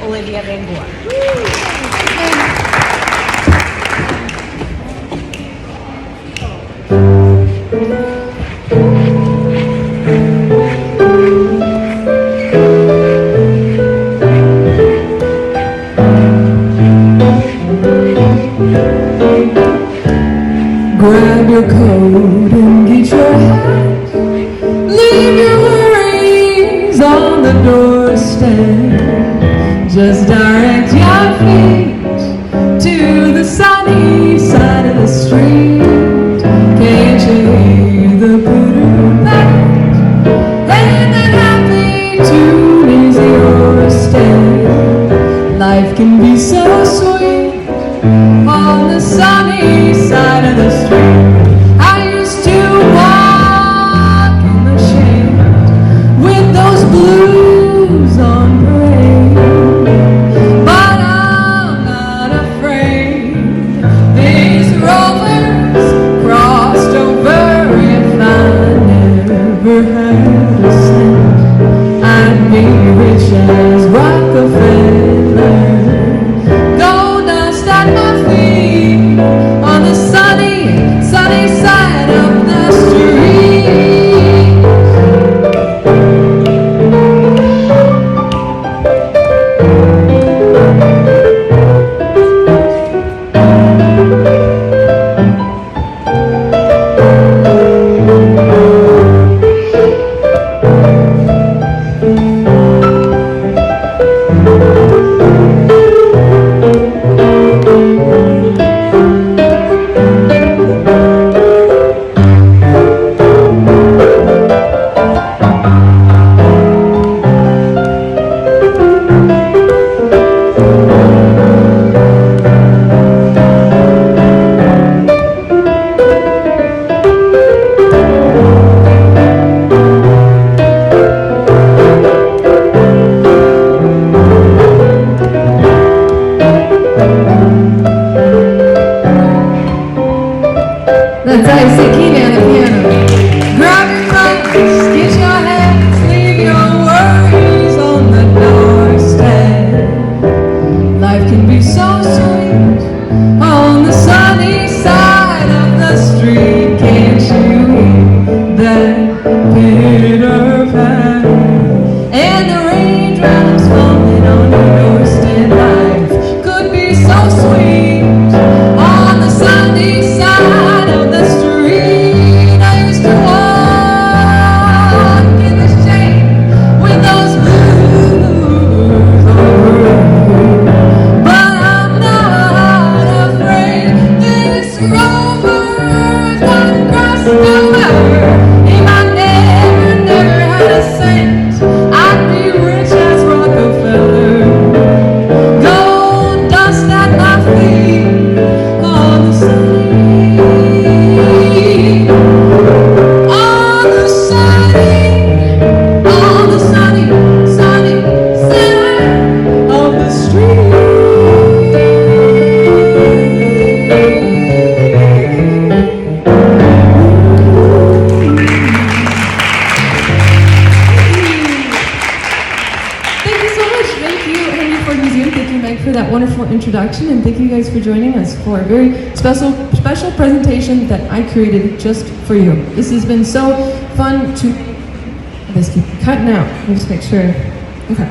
Olivia Van Goor. Grab your coat and get your hat. Leave your worries on the doorstep. Just direct your feet to the sunny side of the street. Can't you hear the pitter-pat? And that happy tune is your step. Life can be so sweet on the sunny side of the street. I used to walk in the shade with those blues on parade, but I'm not afraid. These rovers crossed over. If I never had a cent, I'd be rich as Rockefeller. Gold dust at my feet on the sunny, sunny side of the street. That's Aya Sekine on the piano. Grab your clothes, get your hats, leave your worries on the doorstep. Life can be so sweet on the sunny side of the street. Can't you hear that pitter-pat? And the raindrops falling on your doorstep. Life could be so sweet on the sunny side of the street. I used to walk in the shade with those blues on parade, but I'm not afraid. This rover's gone across the river. If I never had a cent, I'd be rich as Rockefeller. Gold dust at my feet on the sunny, on the sunny side of the street. Thank you so much. Thank you, Henry Ford Museum. Thank you, Meg, for that wonderful introduction, and thank you guys for joining us for a very special presentation that I created just for you. This has been so fun to. This keep cutting out. Let me just make sure. Okay.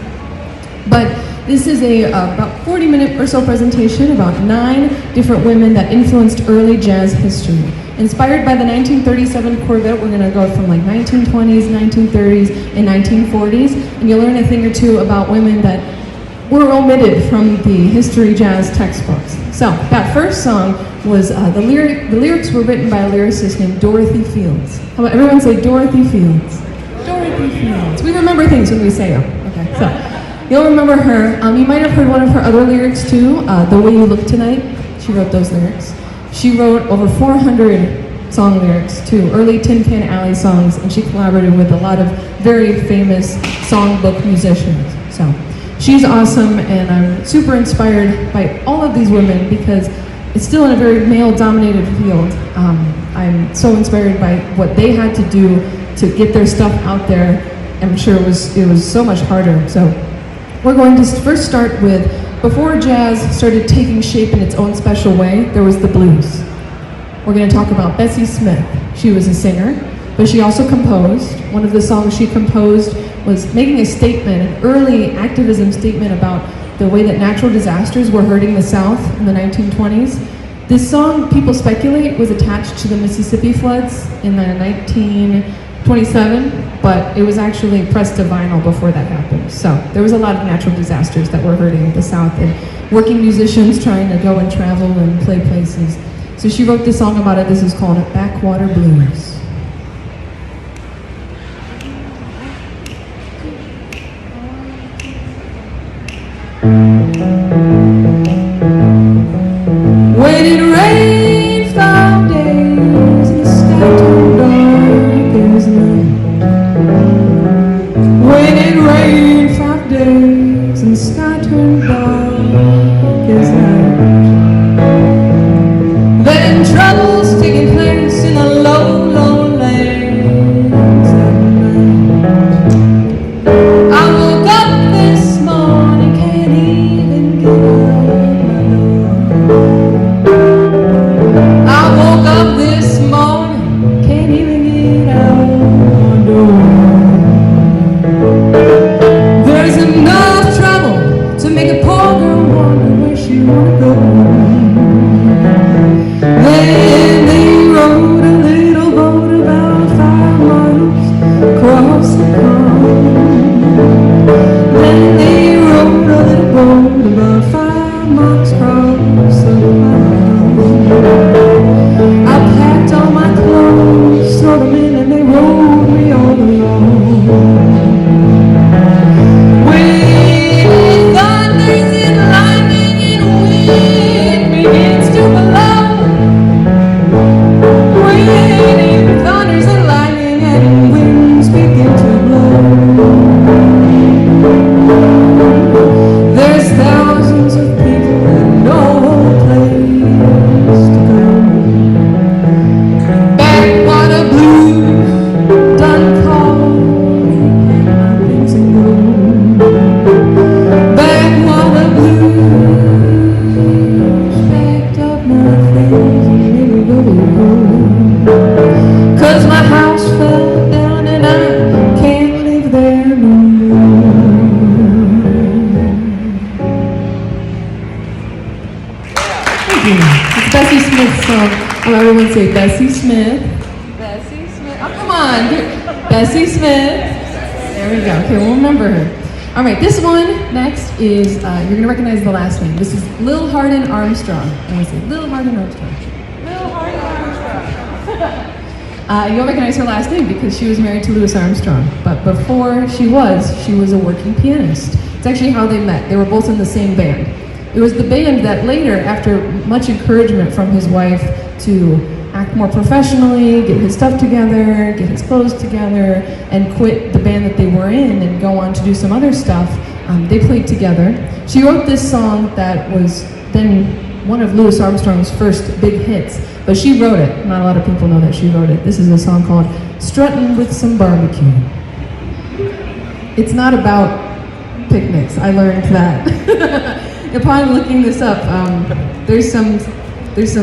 But this is a about 40-minute or so presentation about 9 different women that influenced early jazz history. Inspired by the 1937 Corvette, we're going to go from like 1920s, 1930s, and 1940s, and you'll learn a thing or two about women that were omitted from the history jazz textbooks. So that first song was the lyrics were written by a lyricist named Dorothy Fields. How about everyone say Dorothy Fields? Dorothy Fields. We remember things when we say them. Okay, so you'll remember her. You might have heard one of her other lyrics too. The Way You Look Tonight. She wrote those lyrics. She wrote over 400 song lyrics to early Tin Pan Alley songs, and she collaborated with a lot of very famous songbook musicians. So she's awesome, and I'm super inspired by all of these women because it's still in a very male-dominated field. I'm so inspired by what they had to do to get their stuff out there. I'm sure it was so much harder. So We're going to first start with, before jazz started taking shape in its own special way, there was the blues. We're going to talk about Bessie Smith. She was a singer, but she also composed. One of the songs she composed was making a statement, an early activism statement about the way that natural disasters were hurting the South in the 1920s. This song, people speculate, was attached to the Mississippi floods in the 1927, but it was actually pressed to vinyl before that happened. So there was a lot of natural disasters that were hurting the South and working musicians trying to go and travel and play places. So she wrote this song about it. This is called Backwater Blues. When it rained 5 days and the sky turned dark as night. When it rained 5 days and the sky turned dark as night. Then trouble's taking place in the low, low lands at night. I woke up this morning, can't even get out my door. I woke up this morning, can't even get out my door. There's enough trouble to make a poor girl wonder where she wanna go. Then they rowed a little boat about 5 miles across the pond. Then they rowed a little boat about 5 miles across the pond. I packed all my clothes, threw them in, and they rowed me all along. When thunders and lightning and wind begins to blow. When thunders and lightning and winds begin to blow. There's thousands of people with no place to go. Backwater blues done called me, pack my things and go. Backwater blues, packed up my things and made me go. 'Cause my house fell down and I can't live there no more. Thank you. It's Bessie Smith's song. Everyone say Bessie Smith. Bessie Smith. Oh, come on. Bessie Smith. There we go. Okay, we'll remember her. All right, this one next is, you're going to recognize the last name. This is Lil Hardin Armstrong. I'm going to say Lil Hardin Armstrong. Lil Hardin Armstrong. You'll recognize her last name because she was married to Louis Armstrong. But before she was a working pianist. It's actually how they met. They were both in the same band. It was the band that later, after much encouragement from his wife to act more professionally, get his stuff together, get his clothes together, and quit the band that they were in and go on to do some other stuff, they played together. She wrote this song that was then one of Louis Armstrong's first big hits, but she wrote it. Not a lot of people know that she wrote it. This is a song called Struttin' with Some Barbecue. It's not about picnics, I learned that. Upon looking this up, there's some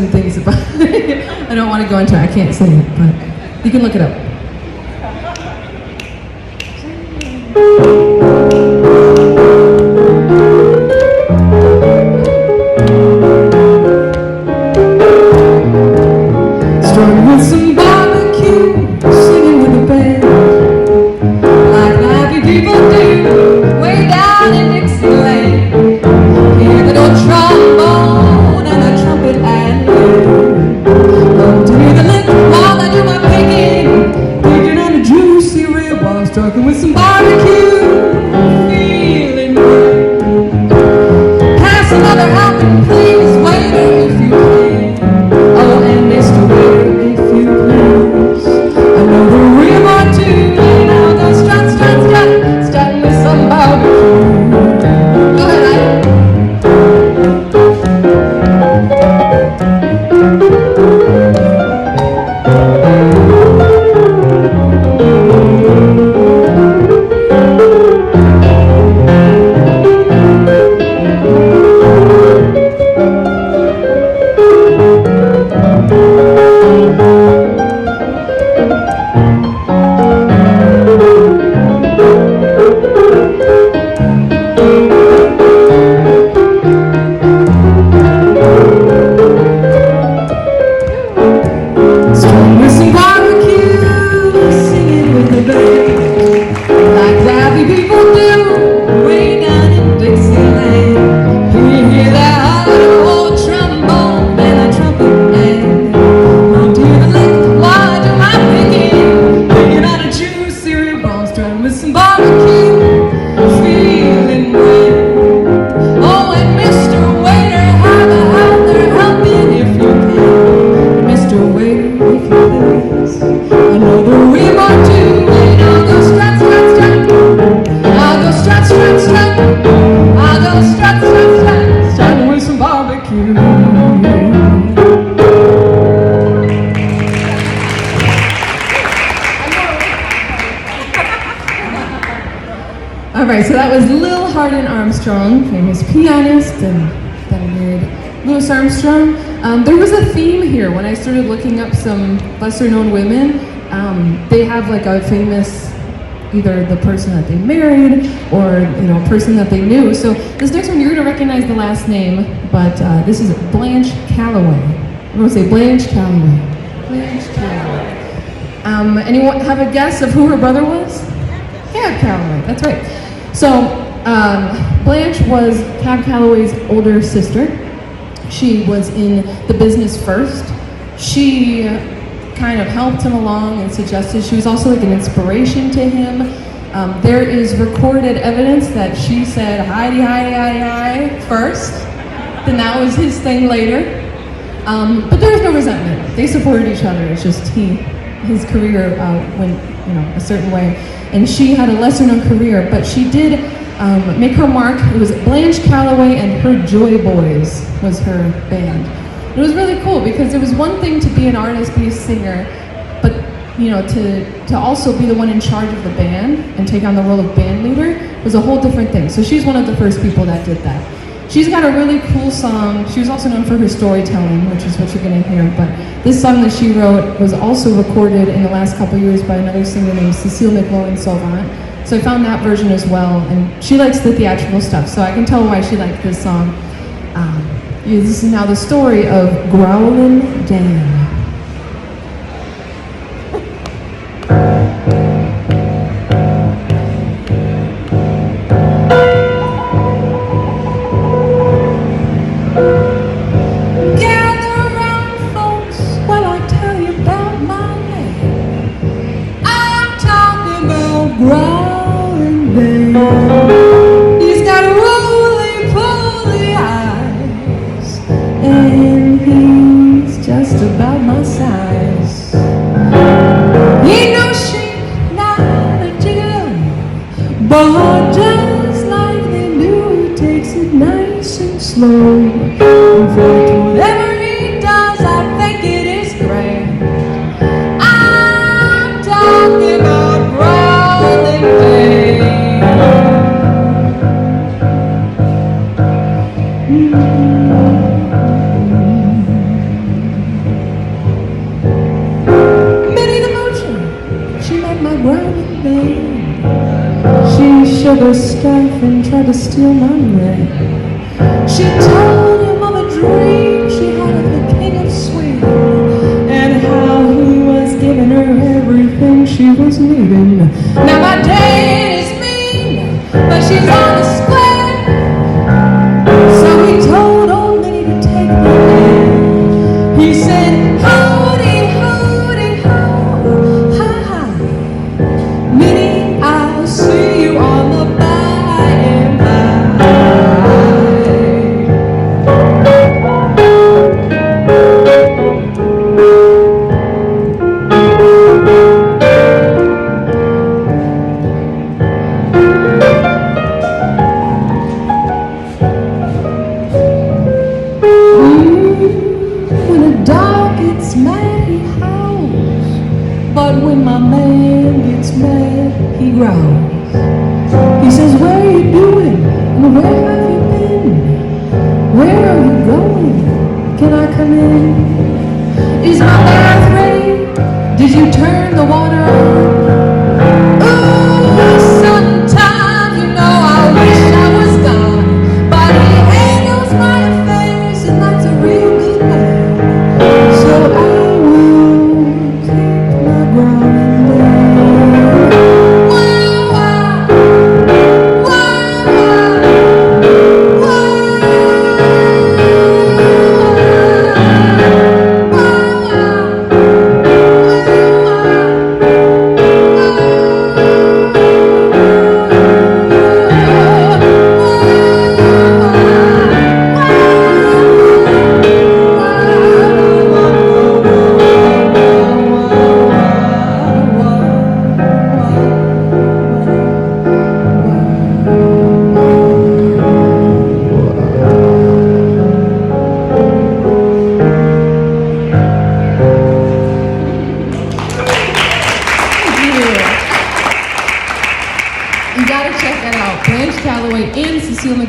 things about it. I don't want to go into it, I can't say it, but you can look it up. Strung with some barbecue, singing with a band, like happy people do, way down in Dixieland. Hear the old trombone and the trumpet and love to hear the lick while I do my picking on a juicy rib while I'm struggling with some barbecue. right, so that was Lil Hardin Armstrong, famous pianist, and then married Louis Armstrong. There was a theme here when I started looking up some lesser-known women. They have like a famous, either the person that they married or a person that they knew. So this next one, you're going to recognize the last name, but this is Blanche Calloway. I'm going to say Blanche Calloway. Blanche Calloway. Anyone have a guess of who her brother was? Cab Calloway, that's right. So Blanche was Cab Calloway's older sister. She was in the business first. She kind of helped him along and suggested. She was also like an inspiration to him. There is recorded evidence that she said "Heidi, Heidi, Heidi, Heidi" first. Then that was his thing later. But there was no resentment. They supported each other. It's just his career went a certain way, and she had a lesser-known career. But she did make her mark. It was Blanche Calloway and her Joy Boys was her band. It was really cool because it was one thing to be an artist, be a singer, but to also be the one in charge of the band and take on the role of band leader was a whole different thing. So she's one of the first people that did that. She's got a really cool song. She was also known for her storytelling, which is what you're going to hear. But this song that she wrote was also recorded in the last couple years by another singer named Cecile McLaurin-Sauvant. So I found that version as well. And she likes the theatrical stuff, so I can tell why she liked this song. This is now the story of Growlin Dan. He's got roly-poly eyes, and he's just about my size. Ain't no sheep, not a jiggle, but just like they do, he takes it nice and slow. In fact, whatever he does, I think it is grand. I'm talking about Growlin Dan. Minnie the Moocher, she met my Growlin Dan. She shook her staff and tried to steal my man. She told him of a dream she had of the King of Sweden, and how he was giving her everything she was needing. Now my dad is mean, but she's on the square. So he told old Minnie to take the hand. He said, howdy, howdy, ho, hi, hi. Minnie, I'll see you on the by and by. When a dog gets mad, he howls. But when my man gets mad, he growls. He says, where are you doing? And where have you been? Where are you going? Can I come in? Is my bath ready? Did you turn the water on? Ooh, sometimes, I wish I was gone. But he handles my affairs, and that's a real good man. So I will keep my Growlin Dan. Wow, wow, wow, wow, wow, wow, wow.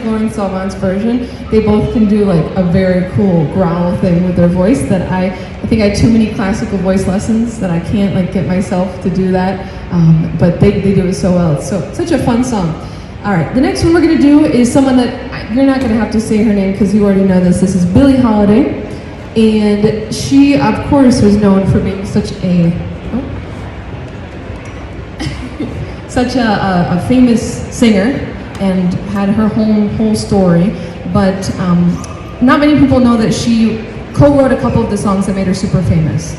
Lauren Salvant's version, they both can do like a very cool growl thing with their voice that I think I had too many classical voice lessons that I can't like get myself to do that, but they do it so well. It's such a fun song. All right, the next one we're gonna do is someone that you're not gonna have to say her name because you already know this. This is Billie Holiday, and she, of course, was known for being such a famous singer and had her whole story. But not many people know that she co-wrote a couple of the songs that made her super famous.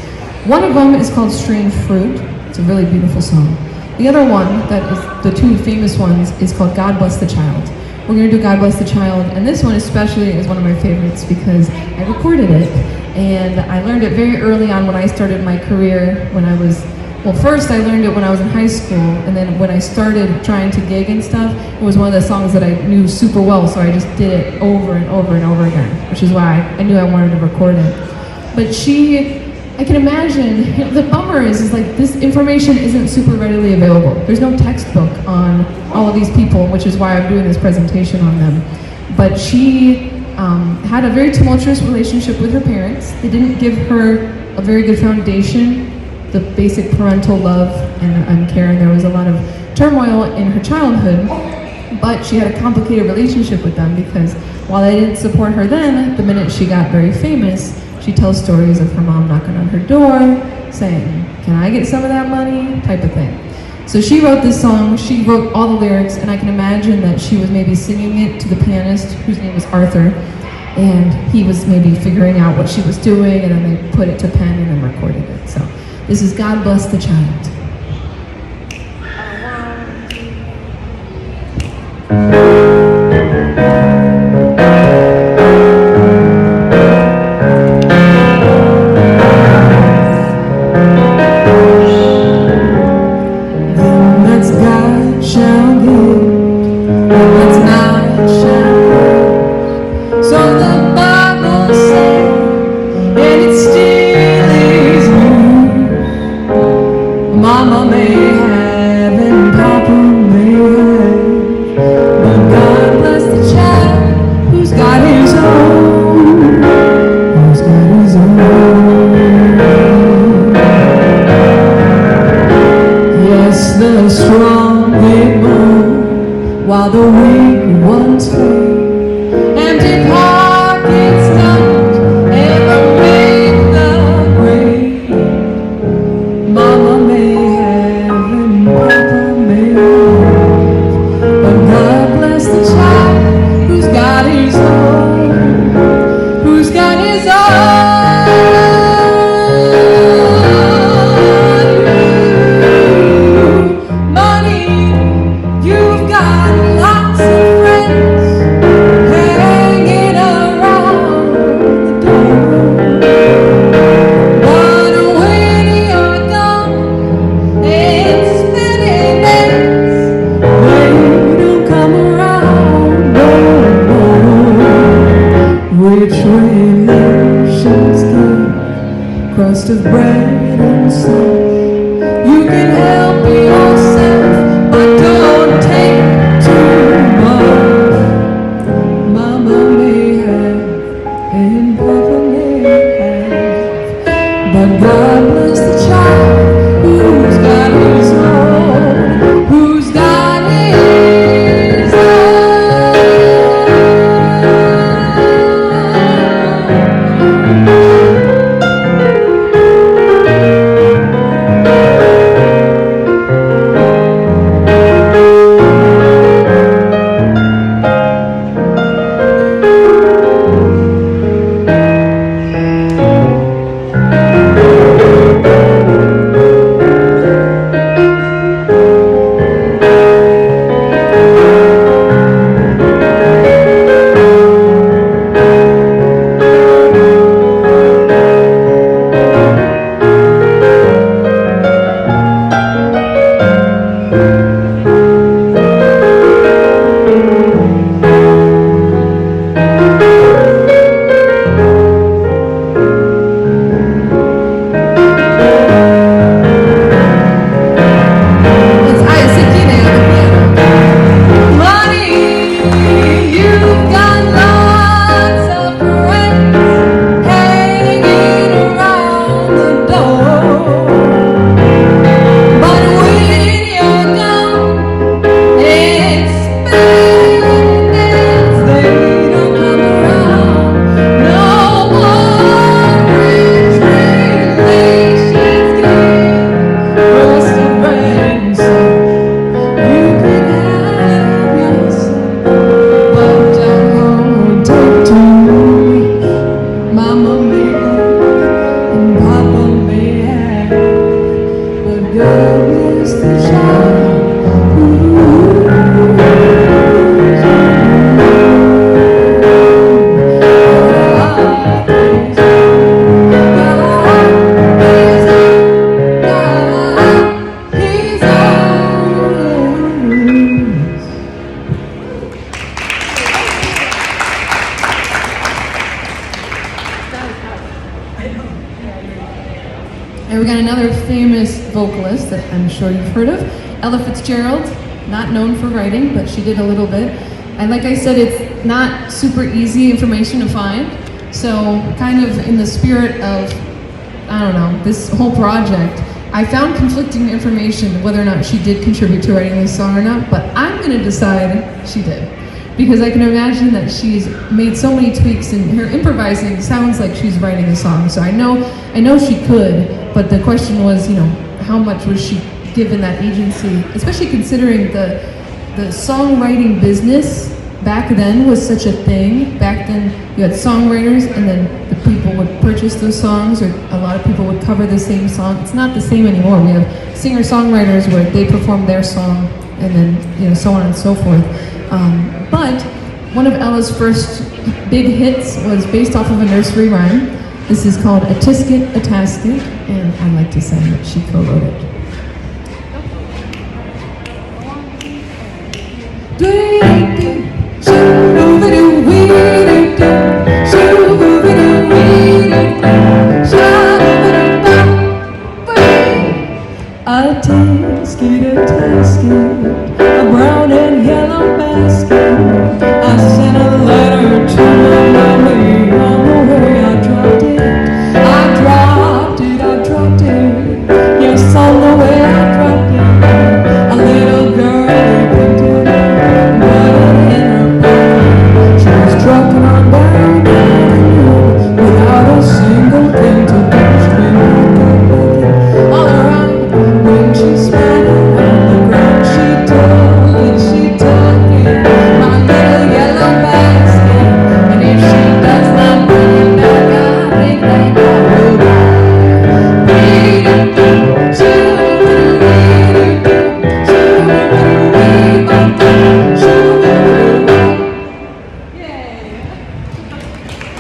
One of them is called Strange Fruit. It's a really beautiful song. The other one, that is the two famous ones, is called God Bless the Child. We're going to do God Bless the Child, and this one especially is one of my favorites because I recorded it, and I learned it very early on when I started my career when I was, well, first I learned it when I was in high school, and then when I started trying to gig and stuff, it was one of the songs that I knew super well, so I just did it over and over and over again, which is why I knew I wanted to record it. But I can imagine, the bummer is like this information isn't super readily available. There's no textbook on all of these people, which is why I'm doing this presentation on them. But she had a very tumultuous relationship with her parents. They didn't give her a very good foundation, the basic parental love and care, and there was a lot of turmoil in her childhood. But she had a complicated relationship with them because while they didn't support her then, the minute she got very famous, she tells stories of her mom knocking on her door, saying, "Can I get some of that money?" type of thing. So she wrote this song, she wrote all the lyrics, and I can imagine that she was maybe singing it to the pianist, whose name was Arthur, and he was maybe figuring out what she was doing, and then they put it to pen and then recorded it. So this is God Bless the Child. And we got another famous vocalist that I'm sure you've heard of, Ella Fitzgerald, not known for writing, but she did a little bit. And like I said, it's not super easy information to find. So kind of in the spirit of, I don't know, this whole project, I found conflicting information whether or not she did contribute to writing this song or not, but I'm gonna decide she did. Because I can imagine that she's made so many tweaks and her improvising sounds like she's writing a song. So I know she could, but the question was, how much was she given that agency, especially considering the songwriting business back then was such a thing. Back then you had songwriters and then the people would purchase those songs, or a lot of people would cover the same song. It's not the same anymore. We have singer-songwriters where they perform their song and then so on and so forth. But one of Ella's first big hits was based off of a nursery rhyme. This is called A Tisket, A Tasket, and I like to say that she co-wrote it. A tisket, a tasket, a brown and yellow basket. I sent a letter to my mommy. On the way I dropped it. I dropped it, I dropped it. Yes, on the way I dropped it. A little girl, they picked it up and put it in her pocket. She was trucking on down the avenue without a single thing to do. She went back all around. When she spat on the ground, she told it, she took it, my little yellow basket. And if she does not bring it back, I think that I will die. Yay!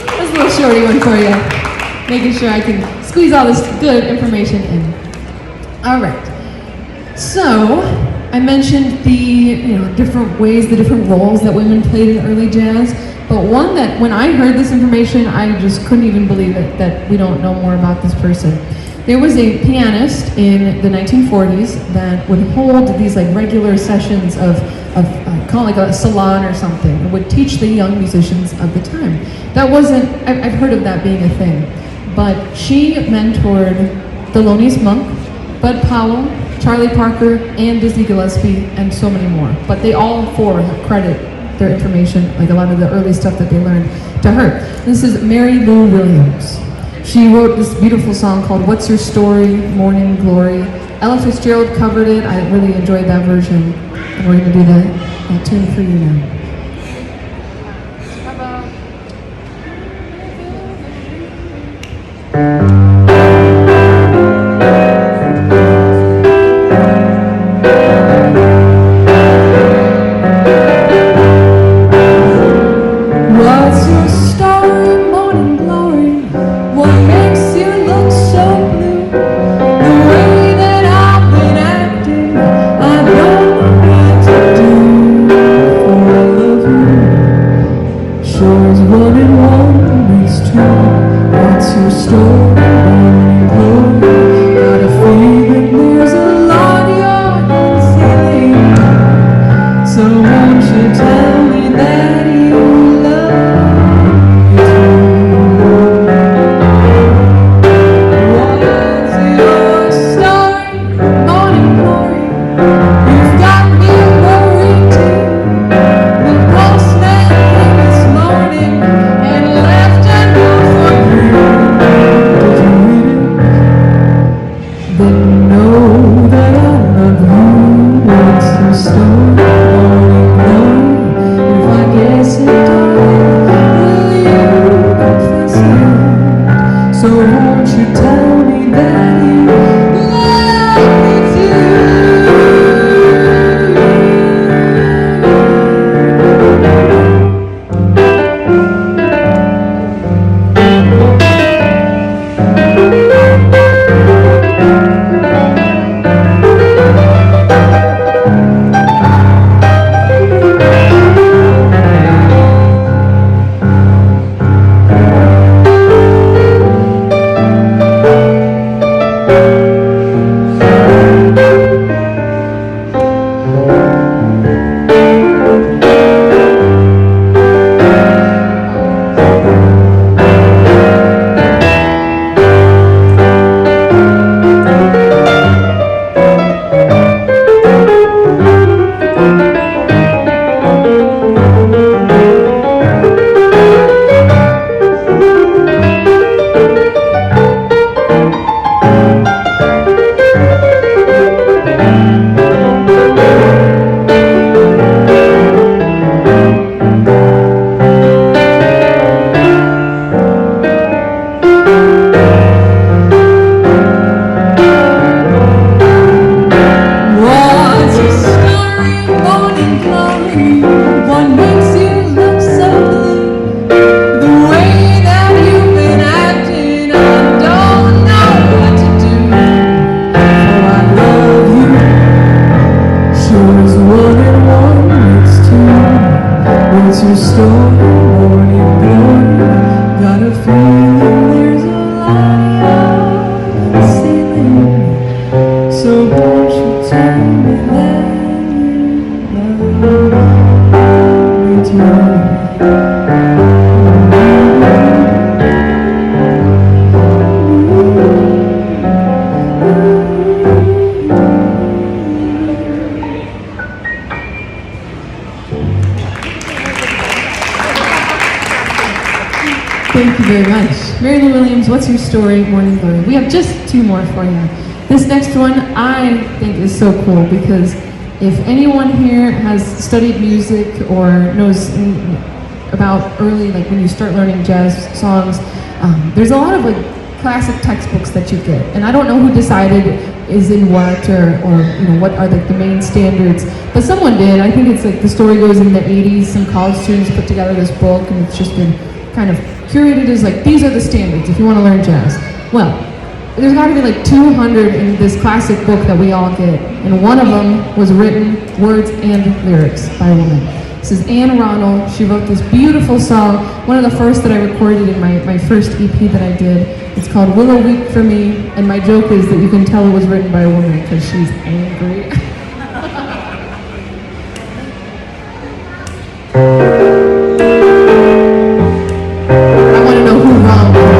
That's a little shorty one for you. Making sure I can squeeze all this good information in. All right, so I mentioned the different ways, the different roles that women played in early jazz, but one that when I heard this information, I just couldn't even believe it that we don't know more about this person. There was a pianist in the 1940s that would hold these like regular sessions of call it like a salon or something, and would teach the young musicians of the time. That wasn't, I've heard of that being a thing, but she mentored Thelonious Monk, Bud Powell, Charlie Parker, and Dizzy Gillespie, and so many more. But they all four credit their information, like a lot of the early stuff that they learned, to her. This is Mary Lou Williams. She wrote this beautiful song called What's Your Story, Morning Glory. Ella Fitzgerald covered it. I really enjoyed that version. And we're going to do that tune for you now. What's your story, morning glory? What makes you look so blue? The way that I've been acting, I don't know what to do. For I love you, sure as 1 and 1 makes 2. What's your story, morning glory? Got a feeling there's a lot you're concealing. So won't you tell me that you Thank you very much. Mary Lou Williams, what's your story, Morning Glory? We have just 2 more for you. This next one I think is so cool because if anyone here has studied music or knows about early, like when you start learning jazz songs, there's a lot of like classic textbooks that you get. And I don't know who decided is in what or you know what are like the main standards, but someone did. I think it's like the story goes in the 80s, some college students put together this book and it's just been kind of curated as like, these are the standards if you want to learn jazz. Well, there's got to be like 200 in this classic book that we all get, and one of them was written words and lyrics by a woman. This is Ronell. She wrote this beautiful song, one of the first that I recorded in my first EP that I did. It's called Willow Weep for Me, and my joke is that you can tell it was written by a woman because she's angry. I want to know who wronged her.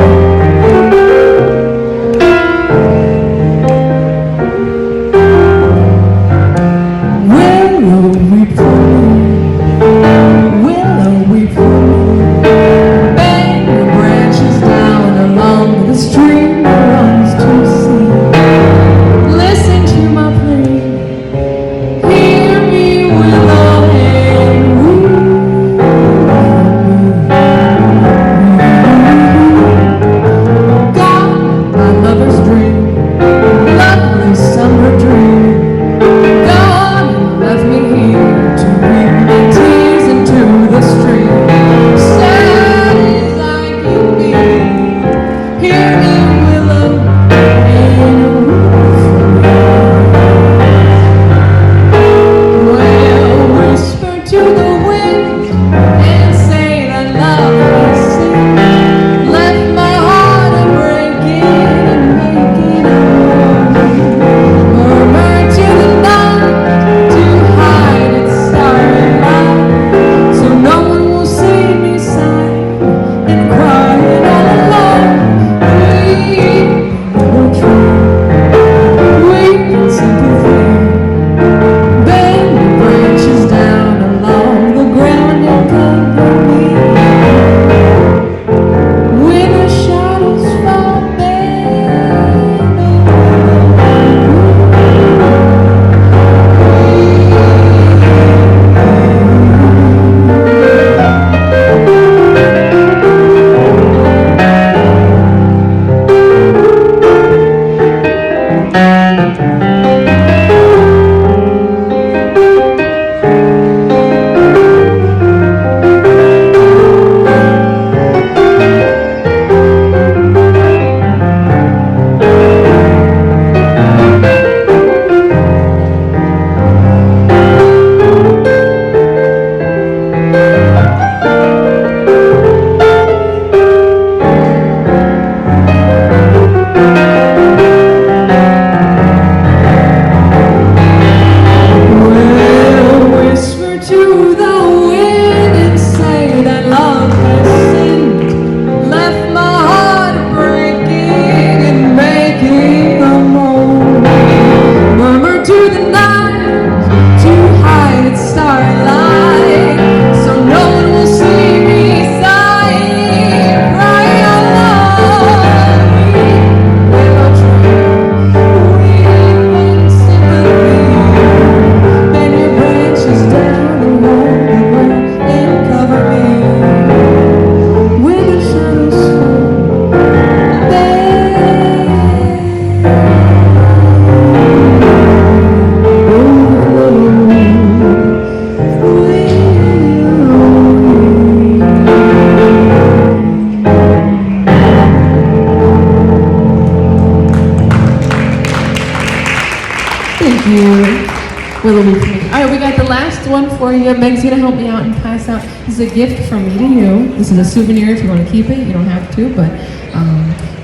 Willow Weep for Me. All right, we got the last one for you. Meg's gonna help me out and pass out. This is a gift from me to you. This is a souvenir if you want to keep it. You don't have to, but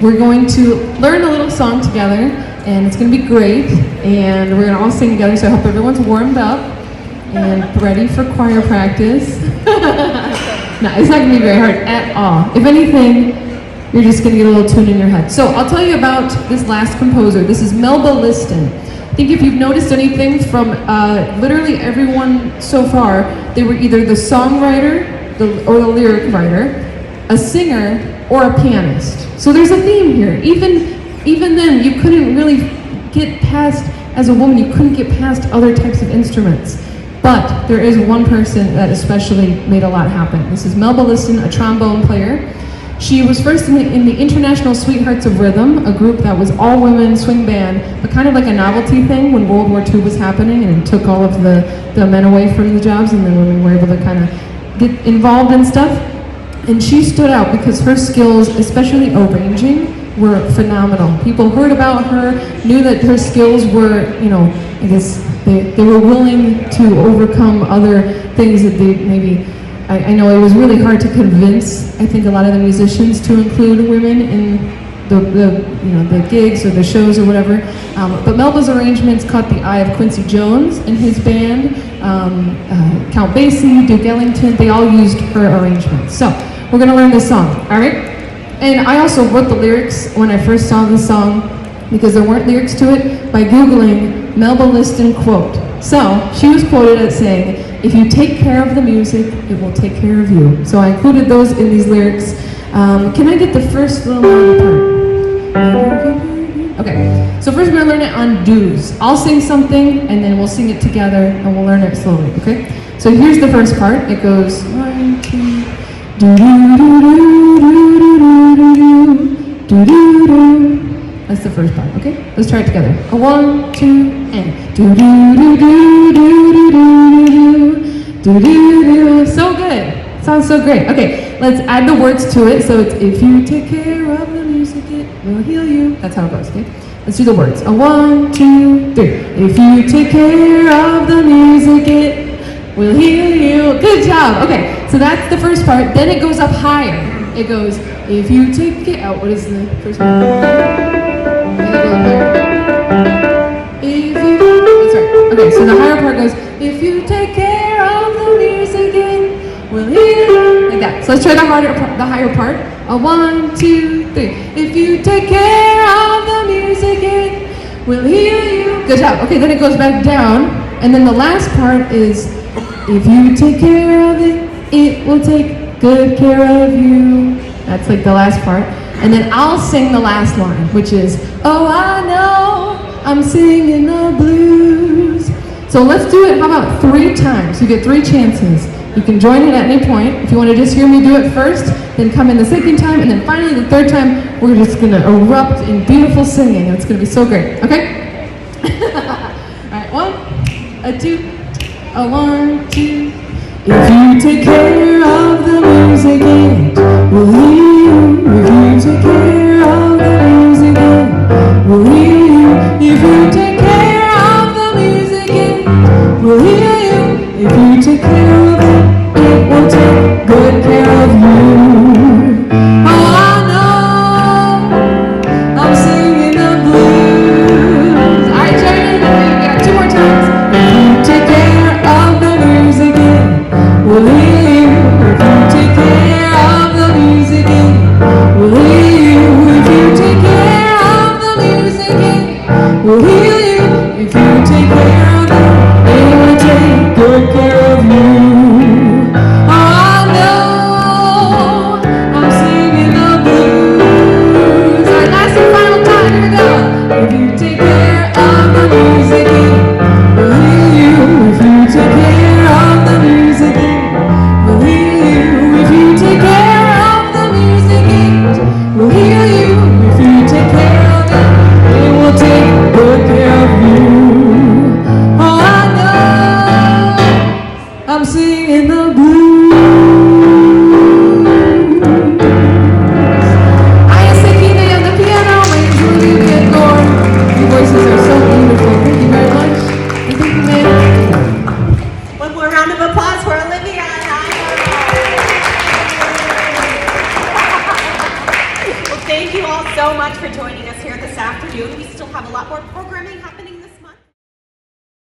we're going to learn a little song together, and it's gonna be great. And we're gonna all sing together. So I hope everyone's warmed up and ready for choir practice. No, it's not gonna be very hard at all. If anything, you're just gonna get a little tune in your head. So I'll tell you about this last composer. This is Melba Liston. I think if you've noticed anything from literally everyone so far, they were either the songwriter or the lyric writer, a singer, or a pianist. So there's a theme here. Even then, you couldn't really get past, as a woman, you couldn't get past other types of instruments. But there is one person that especially made a lot happen. This is Melba Liston, a trombone player. She was first in the International Sweethearts of Rhythm, a group that was all women swing band, but kind of like a novelty thing when World War II was happening, and it took all of the men away from the jobs, and then women were able to kind of get involved in stuff. And she stood out because her skills, especially arranging, were phenomenal. People heard about her, knew that her skills were, I guess they were willing to overcome other things that they maybe, I know it was really hard to convince, I think, a lot of the musicians to include women in the gigs or the shows or whatever. But Melba's arrangements caught the eye of Quincy Jones and his band, Count Basie, Duke Ellington, they all used her arrangements. So we're gonna learn this song, all right? And I also wrote the lyrics when I first saw this song, because there weren't lyrics to it, by Googling Melba Liston quote. So she was quoted as saying, "If you take care of the music, it will take care of you." So I included those in these lyrics. Can I get the first little part? Okay, so first we're gonna learn it on do's. I'll sing something and then we'll sing it together and we'll learn it slowly, okay? So here's the first part. It goes 1, 2, do do do do do do do do do. That's the first part, okay? Let's try it together. 1, 2, and do do do do do do do do do. So good. Sounds so great. Okay, let's add the words to it. So it's, if you take care of the music, it will heal you. That's how it goes, okay? Let's do the words. 1, 2, 3. If you take care of the music, it will heal you. Good job. Okay, so that's the first part. Then it goes up higher. It goes, if you take care. Oh, what is the first one? That's right. Okay, so the higher part goes, if you take care of the music, it will heal you. Like that. So let's try the higher part. 1, 2, 3. If you take care of the music, it will heal you. Good job. Okay, then it goes back down, and then the last part is, if you take care of it, it will take good care of you. That's like the last part. And then I'll sing the last line, which is, oh, I know I'm singing the blues. So let's do it, how about 3 times? You get 3 chances. You can join it at any point. If you want to just hear me do it first, then come in the second time, and then finally the third time, we're just going to erupt in beautiful singing. It's going to be so great, okay? All right, 1, 2, 1, 2. If you take care of the music, it will heal you. If you take care of the music, it will heal you. If you take care of the music, it will heal you. If you take care of it, it will take good care of you. Oh, I know I'm singing the blues. All right, Jerry, we got 2 more times. If you take care of the music, will heal you. If you take care of the music, it will heal you. If you take care of the music, it will heal you. If you take care of it, it will take good care of you. Oh, I know I'm singing the blues. All right, last and final time, here we go. If you take care of the music, it will heal you. If you take care of the music, will heal you. If you take care of the music, it will heal you. If you take care of it, it will take good care of you. Oh, I know I'm singing the blues. Aya Sekine on the piano. My name is Olivia Van Goor. Your voices are so beautiful. Thank you very much. And thank you, ma'am. One more round of applause for Olivia and Aya. Well, thank you all so much for joining us here this afternoon. We still have a lot more programs.